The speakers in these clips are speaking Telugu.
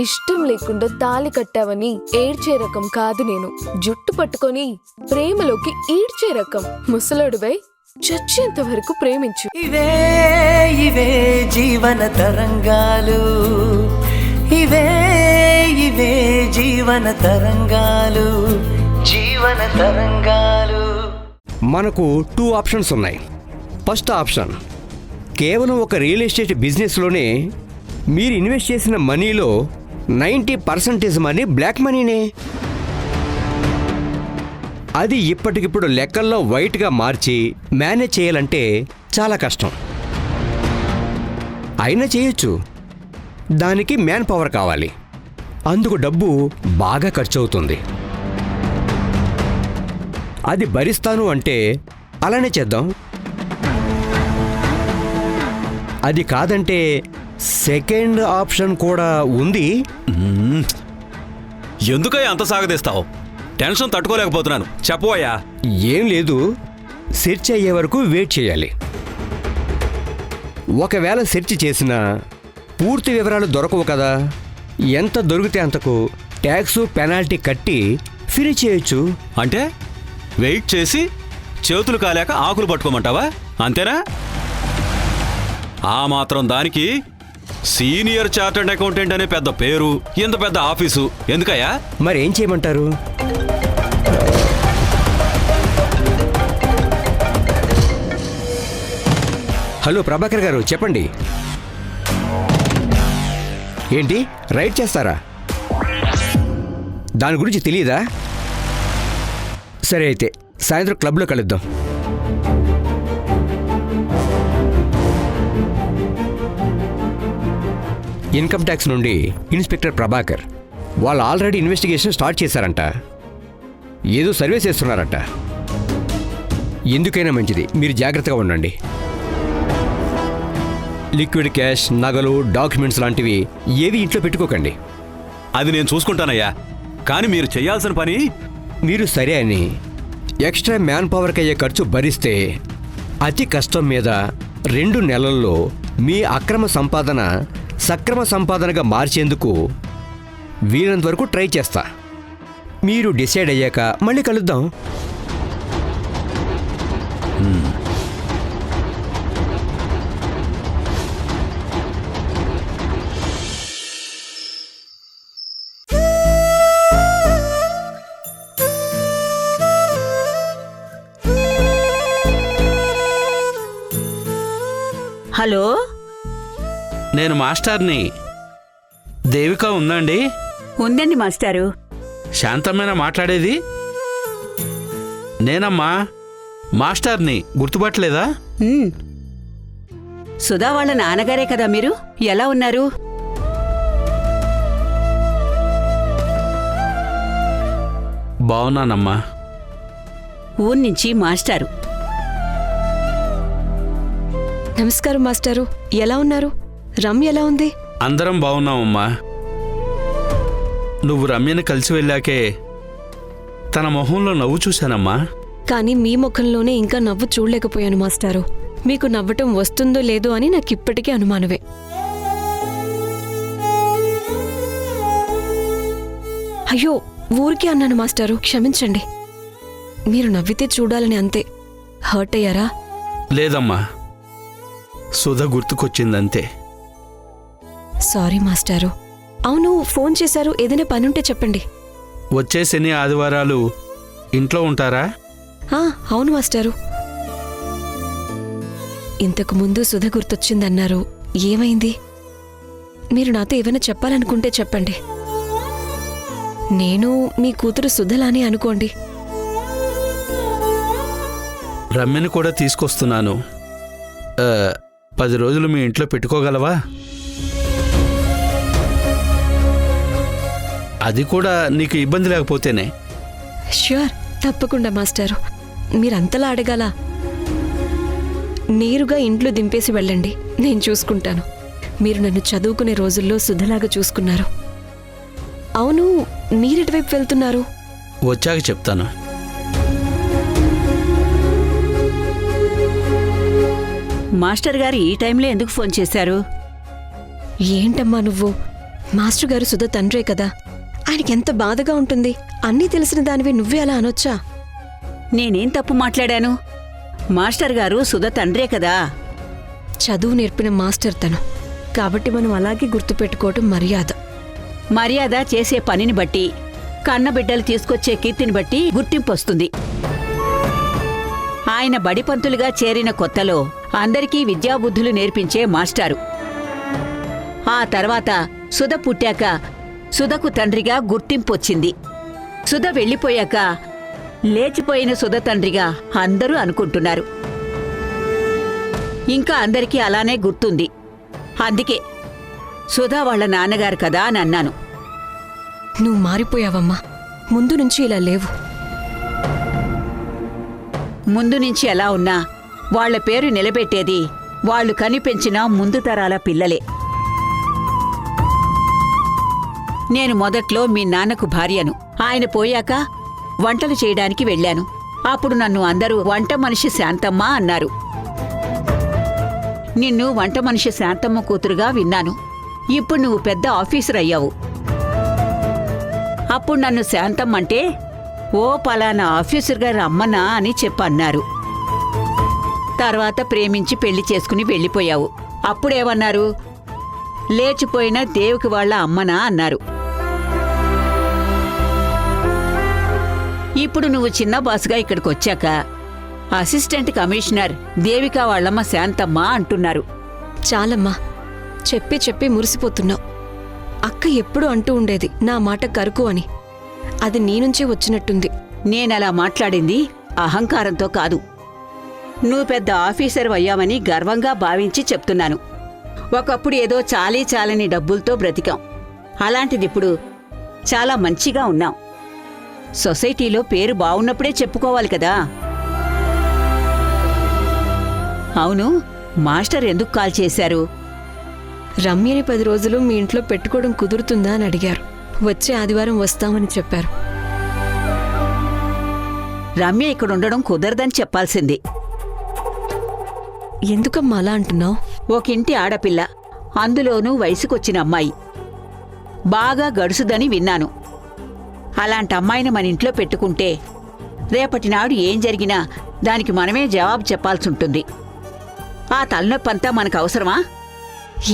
ఇష్టం లేకుండా తాళి కట్టావని ఏడ్చే రకం కాదు నేను. జుట్టు పట్టుకొని ప్రేమలోకి ఈడ్చే రకం. ముసలాడువై చచ్చేంత వరకు ప్రేమించు. ఇవే ఇవే జీవన తరంగాలు, ఇవే ఇవే జీవన తరంగాలు, జీవన తరంగాలు. మనకు 2 ఆప్షన్స్ ఉన్నాయి. ఫస్ట్ ఆప్షన్, కేవలం ఒక రియల్ ఎస్టేట్ బిజినెస్లోనే మీరు ఇన్వెస్ట్ చేసిన మనీలో 90% మనీ బ్లాక్ మనీనే. అది ఇప్పటికిప్పుడు లెక్కల్లో వైట్గా మార్చి మేనేజ్ చేయాలంటే చాలా కష్టం. అయినా చేయొచ్చు. దానికి మ్యాన్ పవర్ కావాలి. అందుకు డబ్బు బాగా ఖర్చు అవుతుంది. అది భరిస్తాను అంటే అలానే చేద్దాం. అది కాదంటే సెకండ్ ఆప్షన్ కూడా ఉంది. ఎందుకయ్యా అంత సాగదీస్తావు? టెన్షన్ తట్టుకోలేకపోతున్నాను, చెప్పవయ్యా. ఏం లేదు, సెర్చ్ అయ్యే వరకు వెయిట్ చేయాలి. ఒకవేళ సెర్చ్ చేసినా పూర్తి వివరాలు దొరకవు కదా. ఎంత దొరికితే అంతకు ట్యాక్స్ పెనాల్టీ కట్టి ఫినిష్ చేయొచ్చు. అంటే వెయిట్ చేసి చేతులు కాలేక ఆకులు పట్టుకోమంటావా? అంతేనా? ఆ మాత్రం దానికి సీనియర్ చార్టర్డ్ అకౌంటెంట్ అనే పెద్ద పేరు, ఇంత పెద్ద ఆఫీసు ఎందుకయ్యా? మరి ఏం చేయమంటారు? హలో ప్రభాకర్ గారు, చెప్పండి. ఏంటి రైడ్ చేస్తారా? దాని గురించి తెలియదా? సరే అయితే సాయంత్రం క్లబ్లో కలుద్దాం. ఇన్కమ్ ట్యాక్స్ నుండి ఇన్స్పెక్టర్ ప్రభాకర్ వాళ్ళు ఆల్రెడీ ఇన్వెస్టిగేషన్ స్టార్ట్ చేశారంట. ఏదో సర్వే చేస్తున్నారంట. ఎందుకైనా మంచిది మీరు జాగ్రత్తగా ఉండండి. లిక్విడ్ క్యాష్, నగలు, డాక్యుమెంట్స్ లాంటివి ఏవి ఇంట్లో పెట్టుకోకండి. అది నేను చూసుకుంటానయ్యా. కానీ మీరు చేయాల్సిన పని. మీరు సరే అని ఎక్స్ట్రా మ్యాన్ పవర్కి అయ్యే ఖర్చు భరిస్తే అతి కష్టం మీద 2 నెలల్లో మీ అక్రమ సంపాదన సక్రమ సంపాదనగా మార్చేందుకు వీలంత వరకు ట్రై చేస్తా. మీరు డిసైడ్ అయ్యాక మళ్ళీ కలుద్దాం. హలో, నేను మాస్టర్ని. దేవిక ఉందండి? ఉందండి మాస్టారు. శాంతమైన మాట్లాడేది? నేనమ్మా మాస్టర్ని, గుర్తుపట్టలేదా? సుధా వాళ్ళ నాన్నగారే కదా మీరు. ఎలా ఉన్నారు? బాగున్నానమ్మా. ఊరి నుంచి మాస్టారు. నమస్కారం మాస్టారు, ఎలా ఉన్నారు? రమ్య ఎలా ఉంది? అందరం బాగున్నామమ్మా. నువ్వు రమ్యని కలిసి వెళ్ళాకే తన మొహంలో నవ్వు చూశానమ్మా. కానీ మీ ముఖంలోనే ఇంకా నవ్వు చూడలేకపోయాను మాస్టారు. మీకు నవ్వటం వస్తుందో లేదో అని నాకు ఇప్పటికీ అనుమానమే. అయ్యో, ఊరికే అన్నాను మాస్టారు, క్షమించండి. మీరు నవ్వితే చూడాలని అంతే. హర్ట్ అయ్యారా? లేదమ్మా, సుధ గుర్తుకొచ్చిందంతే. సారీ మాస్టారు. అవును, ఫోన్ చేశారు, ఏదైనా పనుంటే చెప్పండి. వచ్చే శని ఆదివారాలు ఇంట్లో ఉంటారా? అవును మాస్టారు. ఇంతకు ముందు సుధ గుర్తొచ్చిందన్నారు, ఏమైంది? మీరు నాతో ఏమైనా చెప్పాలనుకుంటే చెప్పండి. నేను మీ కూతురు సుధలానే అనుకోండి. రమ్యని కూడా తీసుకొస్తున్నాను. 10 రోజులు మీ ఇంట్లో పెట్టుకోగలవా? అది కూడా నీకు ఇబ్బంది లేకపోతేనే. ష్యూర్, తప్పకుండా మాస్టారు. మీరంతలా అడగాల? నేరుగా ఇంట్లో దింపేసి వెళ్ళండి, నేను చూసుకుంటాను. మీరు నన్ను చదువుకునే రోజుల్లో సుధలాగా చూసుకున్నారు. అవును, మీరెటువైపు వెళ్తున్నారు? వచ్చాక చెప్తాను. మాస్టర్ గారు ఈ టైంలో ఎందుకు ఫోన్ చేశారు? ఏంటమ్మా నువ్వు? మాస్టర్ గారు సుధ తండ్రే కదా, ఆయనకి ఎంత బాధగా ఉంటుంది. అన్నీ తెలిసిన దానివి నువ్వే అలా అనొచ్చా? నేనేం తప్పు మాట్లాడాను? మాస్టర్ గారు సుధ తండ్రే కదా. చదువు నేర్పిన మాస్టర్ తను, కాబట్టి మనం అలాగే గుర్తుపెట్టుకోవటం మర్యాద. మర్యాద చేసే పనిని బట్టి, కన్నబిడ్డలు తీసుకొచ్చే కీర్తిని బట్టి గుర్తింపు వస్తుంది. ఆయన బడిపంతులుగా చేరిన కొత్తలో అందరికీ విద్యాబుద్ధులు నేర్పించే మాస్టారు. ఆ తర్వాత సుధ పుట్టాక సుధకు తండ్రిగా గుర్తింపొచ్చింది. సుధ వెళ్ళిపోయాక లేచిపోయిన సుధ తండ్రిగా అందరూ అనుకుంటున్నారు. ఇంకా అందరికీ అలానే గుర్తుంది. అందుకే సుధా వాళ్ళ నాన్నగారు కదా అని అన్నాను. నువ్వు మారిపోయావమ్మా, ముందు నుంచి ఇలా లేవు. ముందు నుంచి ఎలా ఉన్నా వాళ్ల పేరు నిలబెట్టేది వాళ్లు కనిపెంచిన ముందు తరాల పిల్లలే. నేను మొదట్లో మీ నాన్నకు భార్యను. ఆయన పోయాక వంటలు చేయడానికి వెళ్ళాను. అప్పుడు నన్ను అందరూ వంట మనిషి శాంతమ్మ అన్నారు. నిన్ను వంట మనిషి శాంతమ్మ కూతురుగా విన్నాను. ఇప్పుడు నువ్వు పెద్ద ఆఫీసర్ అయ్యావు. అప్పుడు నన్ను శాంతమ్మ అంటే ఓ పలానా ఆఫీసర్ గారు అమ్మనా అని చెప్పన్నారు. తర్వాత ప్రేమించి పెళ్లి చేసుకుని వెళ్ళిపోయావు. అప్పుడేమన్నారు? లేచిపోయిన దేవికి వాళ్ళ అమ్మనా అన్నారు. ఇప్పుడు నువ్వు చిన్న బాసుగా ఇక్కడికొచ్చాక అసిస్టెంట్ కమిషనర్ దేవికా వాళ్ళమ్మ శాంతమ్మ అంటున్నారు. చాలమ్మా, చెప్పి చెప్పి మురిసిపోతున్నావు. అక్క ఎప్పుడూ అంటూ ఉండేది నా మాట కరుకు అని. అది నీ నుంచే వచ్చినట్టుంది. నేనలా మాట్లాడింది అహంకారంతో కాదు. నువ్వు పెద్ద ఆఫీసర్ అయ్యామని గర్వంగా భావించి చెప్తున్నాను. ఒకప్పుడు ఏదో చాలీ చాలని డబ్బులతో బ్రతికాం. అలాంటిదిప్పుడు చాలా మంచిగా ఉన్నాం. సొసైటీలో పేరు బావున్నప్పుడే చెప్పుకోవాలి కదా. అవును, మాస్టర్ ఎందుకు కాల్ చేశారు? రమ్యని 10 రోజులు మీ ఇంట్లో పెట్టుకోవడం కుదురుతుందా అని అడిగారు. వచ్చే ఆదివారం వస్తామని చెప్పారు. రమ్య ఇక్కడ ఉండడం కుదరదని చెప్పాల్సింది. ఎందుకమ్మా అలా అంటున్నావు? ఒకింటి ఆడపిల్ల, అందులోనూ వయసుకొచ్చిన అమ్మాయి. బాగా గడుసుదని విన్నాను. అలాంటి అమ్మాయిని మన ఇంట్లో పెట్టుకుంటే రేపటినాడు ఏం జరిగినా దానికి మనమే జవాబు చెప్పాల్సుంటుంది. ఆ తలనొప్పంతా మనకు అవసరమా?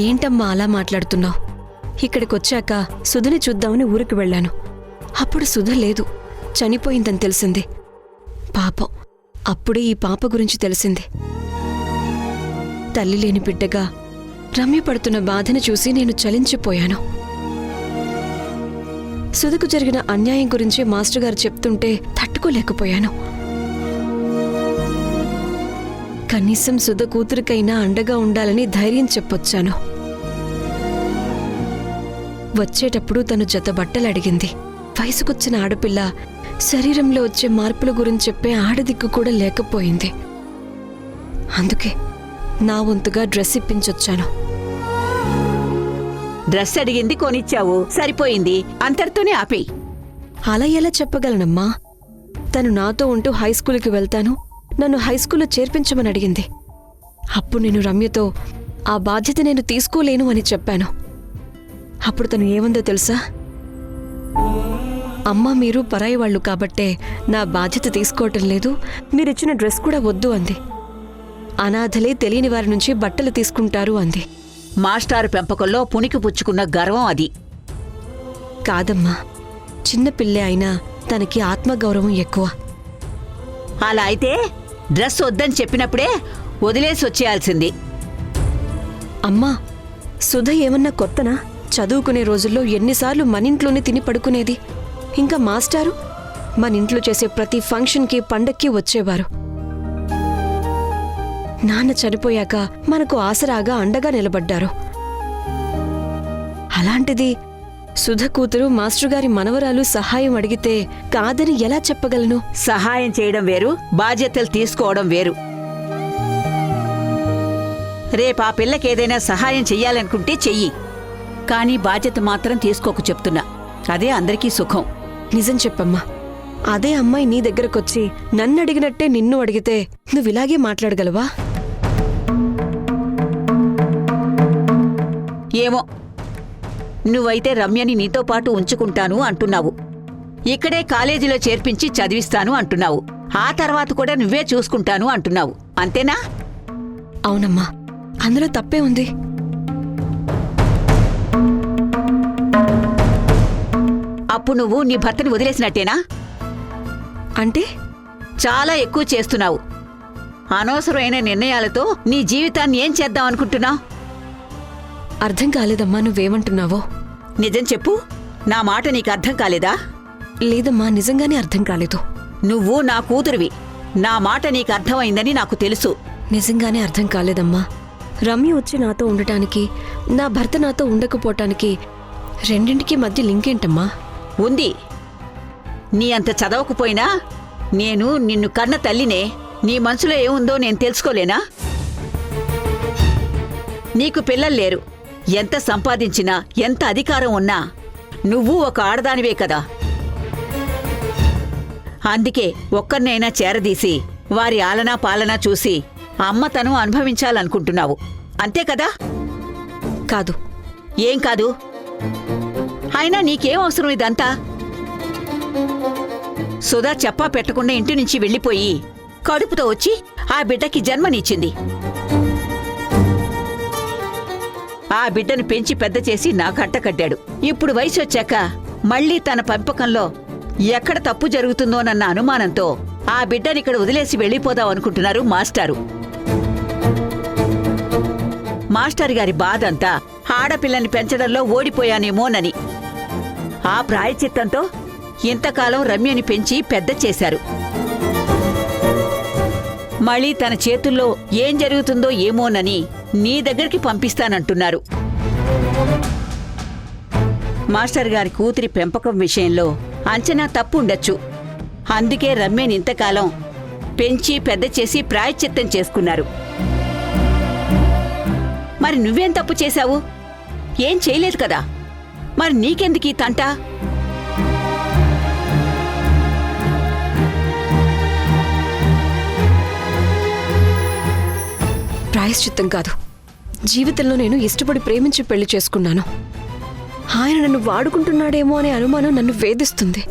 ఏంటమ్మా అలా మాట్లాడుతున్నావు? ఇక్కడికొచ్చాక సుధని చూద్దామని ఊరికి వెళ్ళాను. అప్పుడు సుధ లేదు, చనిపోయిందని తెలిసింది. పాపం, అప్పుడే ఈ పాప గురించి తెలిసింది. తల్లి లేని బిడ్డగా రమ్య పడుతున్న బాధను చూసి నేను చలించిపోయాను. సుధకు జరిగిన అన్యాయం గురించి మాస్టర్ గారు చెప్తుంటే తట్టుకోలేకపోయాను. కనీసం సుధ కూతురికైనా అండగా ఉండాలని ధైర్యం చెప్పొచ్చాను. వచ్చేటప్పుడు తను జత బట్టలు అడిగింది. వయసుకొచ్చిన ఆడపిల్ల, శరీరంలో వచ్చే మార్పుల గురించి చెప్పే ఆడదిక్కు కూడా లేకపోయింది. అందుకే నా వంతుగా డ్రెస్ ఇప్పించొచ్చాను. డ్రెస్ అడిగింది, కొనిచ్చావు, సరిపోయింది. అంతటితోనే ఆపేయి. అలా ఎలా చెప్పగలనమ్మా? తను నాతో ఉంటూ హైస్కూల్కి వెళ్తాను, నన్ను హైస్కూల్లో చేర్పించమని అడిగింది. అప్పుడు నేను రమ్యతో ఆ బాధ్యత నేను తీసుకోలేను అని చెప్పాను. అప్పుడు తను ఏముందో తెలుసా? అమ్మా, మీరు పరాయి వాళ్ళు కాబట్టే నా బాధ్యత తీసుకోవటం లేదు, మీరిచ్చిన డ్రెస్ కూడా వద్దు అంది. అనాథలే తెలియని వారి నుంచి బట్టలు తీసుకుంటారు అంది. మాస్టారు పెంపకంలో పుణికి పుచ్చుకున్న గర్వం అది. కాదమ్మా, చిన్నపిల్లే అయినా తనకి ఆత్మగౌరవం ఎక్కువ. అలా అయితే డ్రెస్ వద్దని చెప్పినప్పుడే వదిలేసి వచ్చేయాల్సింది. అమ్మా, సుధ ఏమన్నా కొత్తనా? చదువుకునే రోజుల్లో ఎన్నిసార్లు మనింట్లోనే తిని పడుకునేది. ఇంకా మాస్టారు మనింట్లో చేసే ప్రతి ఫంక్షన్కి, పండక్కి వచ్చేవారు. నాన్న చనిపోయాక మనకు ఆసరాగా అండగా నిలబడ్డారు. అలాంటిది సుధ కూతురు మాస్టర్ గారి మనవరాలు సహాయం అడిగితే కాదని ఎలా చెప్పగలను? సహాయం చేయడం వేరు, బాధ్యతలు తీసుకోవడం వేరు. రేపా పిల్లకేదైనా సహాయం చెయ్యాలనుకుంటే చెయ్యి, కానీ బాధ్యత మాత్రం తీసుకోకు చెప్తున్నా. అదే అందరికీ సుఖం. నిజం చెప్పమ్మా. అదే అమ్మాయి నీ దగ్గరకొచ్చి నన్నడిగినట్టే నిన్ను అడిగితే నువ్విలాగే మాట్లాడగలవా? ఏమో, నువ్వైతే రమ్యని నీతో పాటు ఉంచుకుంటాను అంటున్నావు. ఇక్కడే కాలేజీలో చేర్పించి చదివిస్తాను అంటున్నావు. ఆ తర్వాత కూడా నువ్వే చూసుకుంటాను అంటున్నావు. అంతేనా? అవునమ్మా, అందులో తప్పే ఉంది. అప్పుడు నువ్వు నీ భర్తని వదిలేసినట్టేనా? అంటే చాలా ఎక్కువ చేస్తున్నావు. అనవసరమైన నిర్ణయాలతో నీ జీవితాన్ని ఏం చేద్దాం అనుకుంటున్నావు? అర్థం కాలేదమ్మా నువ్వేమంటున్నావో. నిజం చెప్పు, నా మాట నీకు అర్థం కాలేదా? లేదమ్మా, నిజంగానే అర్థం కాలేదు. నువ్వు నా కూతురివి. నా మాట నీకు అర్థమైందని నాకు తెలుసు. నిజంగానే అర్థం కాలేదమ్మా. రమ్య వచ్చి నాతో ఉండటానికి, నా భర్త నాతో ఉండకపోవటానికి రెండింటికి మధ్య లింక్ ఏంటమ్మా? ఉంది. నీ అంత చదవకపోయినా నేను నిన్ను కన్న తల్లినే. నీ మనసులో ఏముందో నేను తెలుసుకోలేనా? నీకు పిల్లలు లేరు. ఎంత సంపాదించినా, ఎంత అధికారం ఉన్నా నువ్వు ఒక ఆడదానివే కదా. అందుకే ఒక్కరినైనా చేరదీసి వారి ఆలనా పాలనా చూసి అమ్మతనం అనుభవించాలనుకుంటున్నావు. అంతే కదా? కాదు. ఏం కాదు? అయినా నీకేం అవసరం ఇదంతా? సుధా చెప్పా పెట్టకుండా ఇంటి నుంచి వెళ్ళిపోయి కడుపుతో వచ్చి ఆ బిడ్డకి జన్మనిచ్చింది. ఆ బిడ్డను పెంచి పెద్ద చేసి నా కట్ట కట్టాడు. ఇప్పుడు వయసు వచ్చాక మళ్లీ తన పెంపకంలో ఎక్కడ తప్పు జరుగుతుందోనన్న అనుమానంతో ఆ బిడ్డనిక్కడ వదిలేసి వెళ్ళిపోదాం అనుకుంటున్నారు మాస్టారు. మాస్టర్ గారి బాధంతా ఆడపిల్లని పెంచడంలో ఓడిపోయానేమోనని. ఆ ప్రాయచిత్తంతో ఇంతకాలం రమ్యని పెంచి పెద్ద చేశారు. మళ్ళీ తన చేతుల్లో ఏం జరుగుతుందో ఏమోనని నీ దగ్గరికి పంపిస్తానంటున్నారు. మాస్టర్ గారి కూతురి పెంపకం విషయంలో అంచనా తప్పు ఉండొచ్చు. అందుకే రమ్యని ఇంతకాలం పెంచి పెద్ద చేసి ప్రాయశ్చిత్తం చేసుకున్నారు. మరి నువ్వేం తప్పు చేశావు? ఏం చేయలేదు కదా. మరి నీకెందుకీ తంట? ప్రాయశ్చిత్తం కాదు. జీవితంలో నేను ఇష్టపడి ప్రేమించి పెళ్లి చేసుకున్నాను. ఆయన నన్ను వాడుకుంటున్నాడేమో అనే అనుమానం నన్ను వేధిస్తుంది.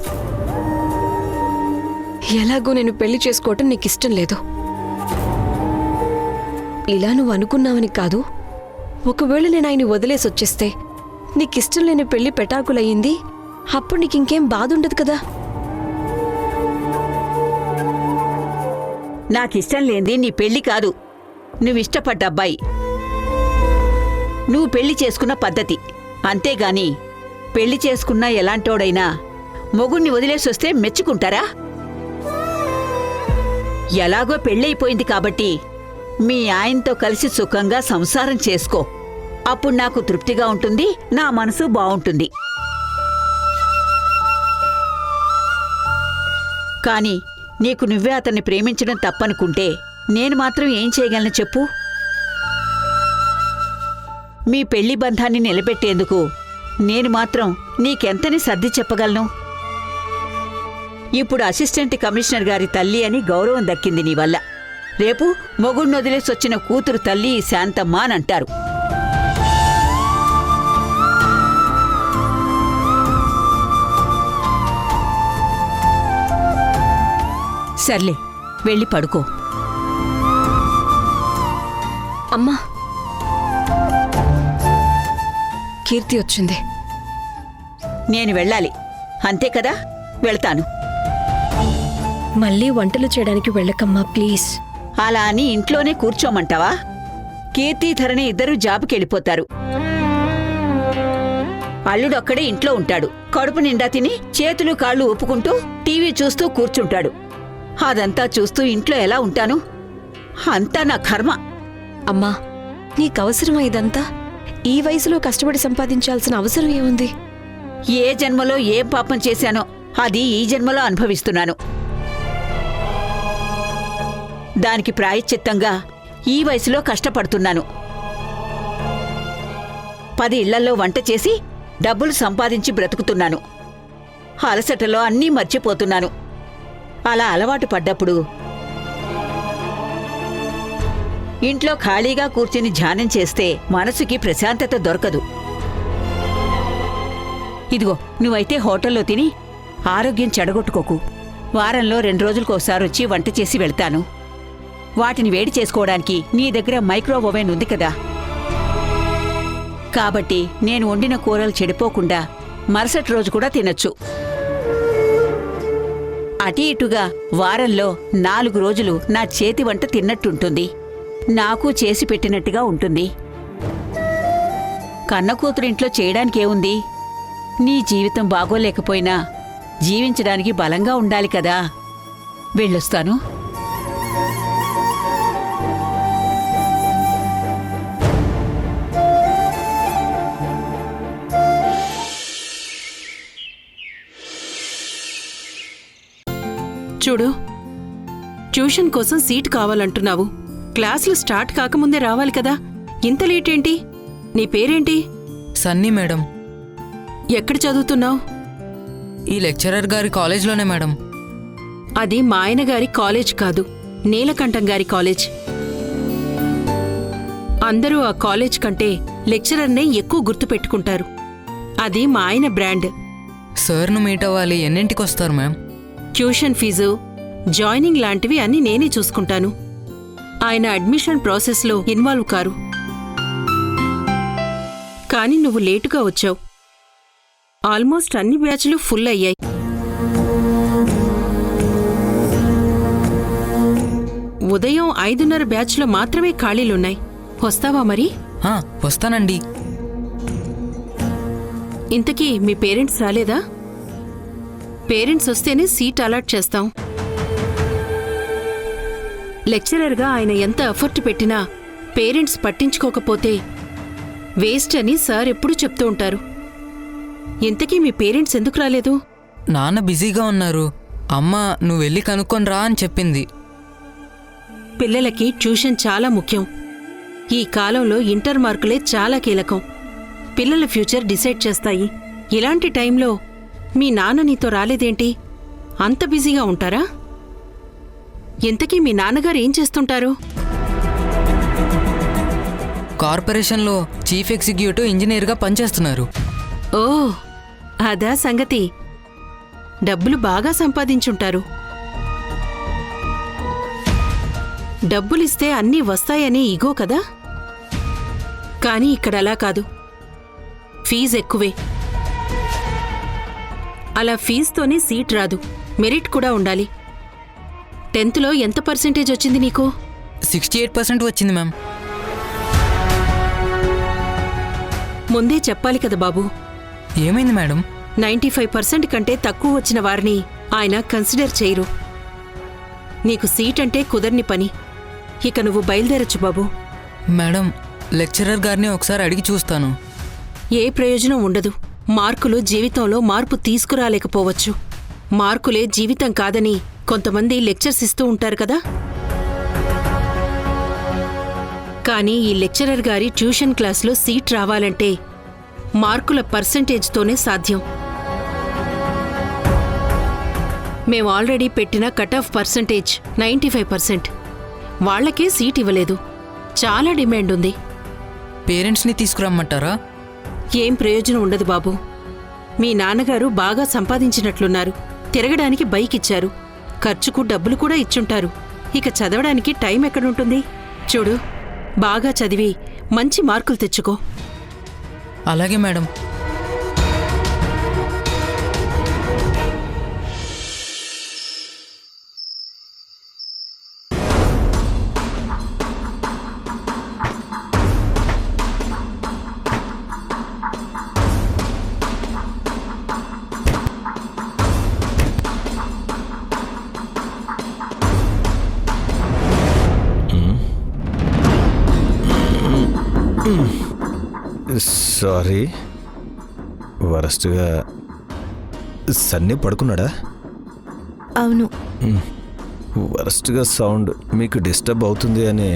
ఎలాగో నేను పెళ్లి చేసుకోవటం నీకు ఇష్టం లేదు. ఇలా నువ్వు అనుకున్నావని కాదు. ఒకవేళ నేను ఆయన్ని వదిలేసి వచ్చేస్తే నీకిష్టం లేని పెళ్లి పెటాకులయ్యింది. అప్పుడు నీకింకేం బాధ ఉండదు కదా. నాకిష్టం లేనిది నీ పెళ్లి కాదు, నువ్విష్టపడ్డ అబ్బాయి. నువ్వు పెళ్లి చేసుకున్న పద్ధతి. అంతేగాని పెళ్లి చేసుకున్నా ఎలాంటోడైనా మొగుణ్ణి వదిలేసొస్తే మెచ్చుకుంటారా? ఎలాగో పెళ్ళైపోయింది కాబట్టి మీ ఆయనతో కలిసి సుఖంగా సంసారం చేసుకో. అప్పుడు నాకు తృప్తిగా ఉంటుంది, నా మనసు బావుంటుంది. కాని నీకు నువ్వే అతన్ని ప్రేమించడం తప్పనుకుంటే నేను మాత్రం ఏం చేయగలను చెప్పు? మీ పెళ్లి బంధాన్ని నిలబెట్టేందుకు నేను మాత్రం నీకెంతని సర్ది చెప్పగలను? ఇప్పుడు అసిస్టెంట్ కమిషనర్ గారి తల్లి అని గౌరవం దక్కింది నీ వల్ల. రేపు మొగుణ్ణొదిలేసొచ్చిన కూతురు తల్లి శాంతమ్మ అని అంటారు. సర్లే, వెళ్ళి పడుకో. అమ్మా, కీర్తి వచ్చింది. నేను వెళ్ళాలి, అంతే కదా? వెళ్తాను. మళ్ళీ వంటలు చేయడానికి వెళ్ళకమ్మా ప్లీజ్. అలా అని ఇంట్లోనే కూర్చోమంటావా? కీర్తిధరణి ఇద్దరూ జాబుకెళ్ళిపోతారు. అల్లుడొక్కడే ఇంట్లో ఉంటాడు. కడుపు నిండా తిని చేతులు కాళ్ళు ఊపుకుంటూ టీవీ చూస్తూ కూర్చుంటాడు. అదంతా చూస్తూ ఇంట్లో ఎలా ఉంటాను? అంతా నా కర్మ. అమ్మా, నీకవసరమా ఇదంతా? ఈ వయసులో కష్టపడి సంపాదించాల్సిన అవసరం ఏముంది? ఏ జన్మలో ఏం పాపం చేశానో అది ఈ జన్మలో అనుభవిస్తున్నాను. దానికి ప్రాయశ్చిత్తంగా ఈ వయసులో కష్టపడుతున్నాను. 10 ఇళ్లల్లో వంట చేసి డబ్బులు సంపాదించి బ్రతుకుతున్నాను. అలసటలో అన్నీ మర్చిపోతున్నాను. అలా అలవాటు పడ్డప్పుడు ఇంట్లో ఖాళీగా కూర్చుని ధ్యానం చేస్తే మనసుకి ప్రశాంతత దొరకదు. ఇదిగో నువ్వైతే హోటల్లో తిని ఆరోగ్యం చెడగొట్టుకోకు. వారంలో 2 రోజులకోసారి వచ్చి వంట చేసి వెళ్తాను. వాటిని వేడి చేసుకోవడానికి నీ దగ్గర మైక్రోవేవ్ ఓవెన్ ఉంది కదా, కాబట్టి నేను వండిన కూరలు చెడిపోకుండా మరుసటి రోజు కూడా తినొచ్చు. అటు ఇటుగా వారంలో 4 రోజులు నా చేతి వంట తిన్నట్టుంటుంది. నాకు చేసి పెట్టినట్టుగా ఉంటుంది. కన్న కూతురింట్లో చేయడానికేముంది? నీ జీవితం బాగోలేకపోయినా జీవించడానికి బలంగా ఉండాలి కదా. వెళ్ళొస్తాను. చూడు, ట్యూషన్ కోసం సీట్ కావాలంటున్నావు. క్లాసులు స్టార్ట్ కాకముందే రావాలి కదా, ఇంత లేట్ ఏంటి? నీ పేరేంటి? సన్నీ మేడం. ఎక్కడ చదువుతున్నావు? ఈ లెక్చరర్ గారి కాలేజ్లోనే మేడం. అది మా ఆయన గారి కాలేజ్ కాదు, నీలకంఠం గారి కాలేజ్. అందరూ ఆ కాలేజ్ కంటే లెక్చరర్నే ఎక్కువ గుర్తుపెట్టుకుంటారు. అది మా ఆయన బ్రాండ్. సార్ను మీట్ అవ్వాలి. ఎన్నింటికి వస్తారు మ్యామ్? ట్యూషన్ ఫీజు, జాయినింగ్ లాంటివి అన్నీ నేనే చూసుకుంటాను. ఆయన అడ్మిషన్ ప్రాసెస్లో ఇన్వాల్వ్ కారు. కానీ నువ్వు లేటుగా వచ్చావు. ఆల్మోస్ట్ అన్ని బ్యాచ్లు ఫుల్ అయ్యాయి. ఉదయం 5:30 బ్యాచ్లో మాత్రమే ఖాళీలున్నాయి. వస్తావా మరి? వస్తానండి. ఇంతకీ మీ పేరెంట్స్ రాలేదా? పేరెంట్స్ వస్తేనే సీట్ అలాట్ చేస్తాం. లెక్చరర్గా ఆయన ఎంత ఎఫర్ట్ పెట్టినా పేరెంట్స్ పట్టించుకోకపోతే వేస్ట్ అని సార్ ఎప్పుడూ చెప్తూ ఉంటారు. ఇంతకీ మీ పేరెంట్స్ ఎందుకు రాలేదు? నాన్న బిజీగా ఉన్నారు. అమ్మ నువ్వు వెళ్ళి కనుక్కొని రా అని చెప్పింది. పిల్లలకి ట్యూషన్ చాలా ముఖ్యం. ఈ కాలంలో ఇంటర్ మార్కులే చాలా కీలకం. పిల్లల ఫ్యూచర్ డిసైడ్ చేస్తాయి. ఇలాంటి టైంలో మీ నాన్న నీతో రాలేదేంటి? అంత బిజీగా ఉంటారా? ఇంతకీ మీ నాన్నగారు ఏం చేస్తుంటారు? కార్పొరేషన్లో చీఫ్ ఎగ్జిక్యూటివ్ ఇంజనీర్గా పనిచేస్తున్నారు. ఓ, అదా సంగతి. డబ్బులు బాగా సంపాదించుంటారు. డబ్బులిస్తే అన్నీ వస్తాయనే ఇగో కదా. కానీ ఇక్కడ అలా కాదు, ఫీజు ఎక్కువే. అలా ఫీజుతోనే సీట్ రాదు, మెరిట్ కూడా ఉండాలి. 10th ఎంత పర్సెంటేజ్ వచ్చింది నీకు? 68% వచ్చింది మ్యామ్. ముందే చెప్పాలి కదా బాబు. ఏమైంది మేడం? 95% కంటే తక్కువ వచ్చిన వారిని ఆయన కన్సిడర్ చేయరు. నీకు సీట్ అంటే కుదర్ని పని. ఇక నువ్వు బయలుదేరచ్చు బాబు. మేడం, లెక్చరర్ గారిని ఒకసారి అడిగి చూస్తాను. ఏ ప్రయోజనం ఉండదు. మార్కులు జీవితంలో మార్పు తీసుకురాలేకపోవచ్చు. మార్కులే జీవితం కాదని కొంతమంది లెక్చర్స్ ఇస్తూ ఉంటారు కదా. కానీ ఈ లెక్చరర్ గారి ట్యూషన్ క్లాసులో సీట్ రావాలంటే మార్కుల పర్సెంటేజ్తోనే సాధ్యం. మేం ఆల్రెడీ పెట్టిన కట్ ఆఫ్ పర్సెంటేజ్ 95%. వాళ్లకే సీట్ ఇవ్వలేదు. చాలా డిమాండ్ ఉంది. పేరెంట్స్ని తీసుకురమ్మంటారా? ఏం ప్రయోజనం ఉండదు బాబు. మీ నాన్నగారు బాగా సంపాదించినట్లున్నారు. తిరగడానికి బైక్ ఇచ్చారు. ఖర్చుకు డబ్బులు కూడా ఇచ్చుంటారు. ఇక చదవడానికి టైం ఎక్కడుంటుంది? చూడు, బాగా చదివి మంచి మార్కులు తెచ్చుకో. అలాగే మేడం. సారీ, వరస్ట్గా సన్నీ పడుకున్నాడా? అవును. వరస్ట్గా సౌండ్ మీకు డిస్టర్బ్ అవుతుంది అని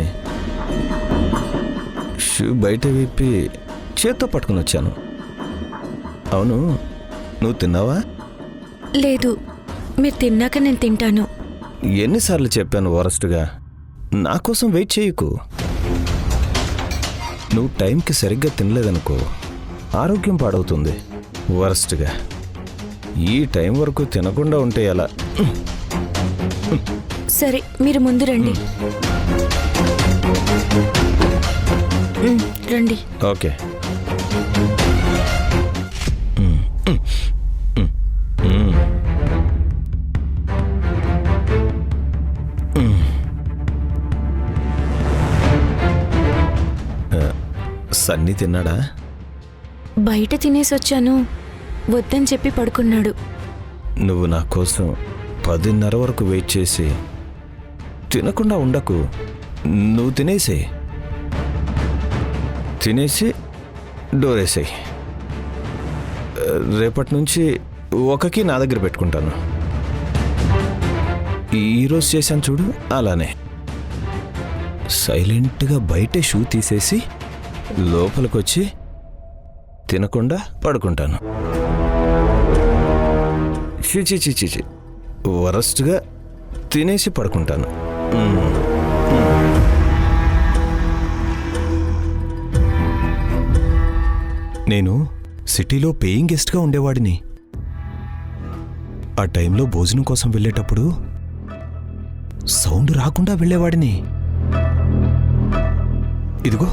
షూ బయట విప్పి చేత్తో పట్టుకుని వచ్చాను. అవును, నువ్వు తిన్నావా? లేదు, మీరు తిన్నాక నేను తింటాను. ఎన్నిసార్లు చెప్పాను వరస్ట్గా నా కోసం వెయిట్ చేయకు. నువ్వు టైంకి సరిగ్గా తినలేదనుకో, ఆరోగ్యం పాడవుతుంది. వరస్ట్గా ఈ టైం వరకు తినకుండా ఉంటే ఎలా? సరే మీరు ముందు రండి. రండి. ఓకే. సన్నీ తిన్నాడా? బయట తినేసి వచ్చాను, వద్దని చెప్పి పడుకున్నాడు. నువ్వు నా కోసం 10:30 వరకు వెయిట్ చేసి తినకుండా ఉండకు. నువ్వు తినేసి డోరేసాయి. రేపటి నుంచి ఒకకి నా దగ్గర పెట్టుకుంటాను. ఈరోజు చేశాను చూడు, అలానే సైలెంట్గా బయటే షూ తీసేసి లోపలికొచ్చి తినకుండా పడుకుంటాను. చిచి వరస్ట్గా తినేసి పడుకుంటాను. నేను సిటీలో పేయింగ్ గెస్ట్గా ఉండేవాడిని. ఆ టైంలో భోజనం కోసం వెళ్ళేటప్పుడు సౌండ్ రాకుండా వెళ్ళేవాడిని. ఇదిగో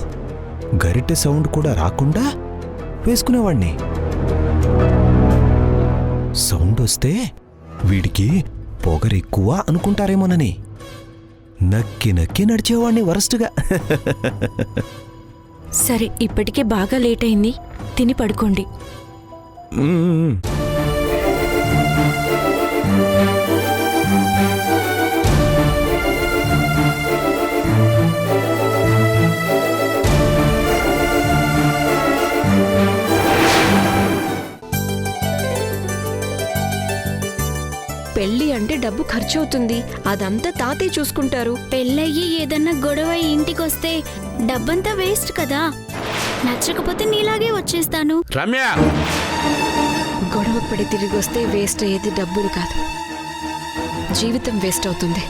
గరిటె సౌండ్ కూడా రాకుండా వేసుకునేవాడిని. సౌండ్ వస్తే వీడికి పొగరెక్కువ అనుకుంటారేమోనని నక్కి నడిచేవాడిని వరస్ట్గా. సరే, ఇప్పటికే బాగా లేట్ అయింది, తిని పడుకోండి. పెళ్లి అంటే డబ్బు ఖర్చు అవుతుంది, అదంతా తాతయ్య చూసుకుంటారు. పెళ్ళయ్యి ఏదన్నా గొడవ ఇంటికొస్తే డబ్బంతా వేస్ట్ కదా. నచ్చకపోతే నీలాగే వచ్చేస్తాను. రమ్య, గొడవ పడి తిరిగి వస్తే వేస్ట్ అయ్యేది డబ్బులు కాదు, జీవితం వేస్ట్ అవుతుంది.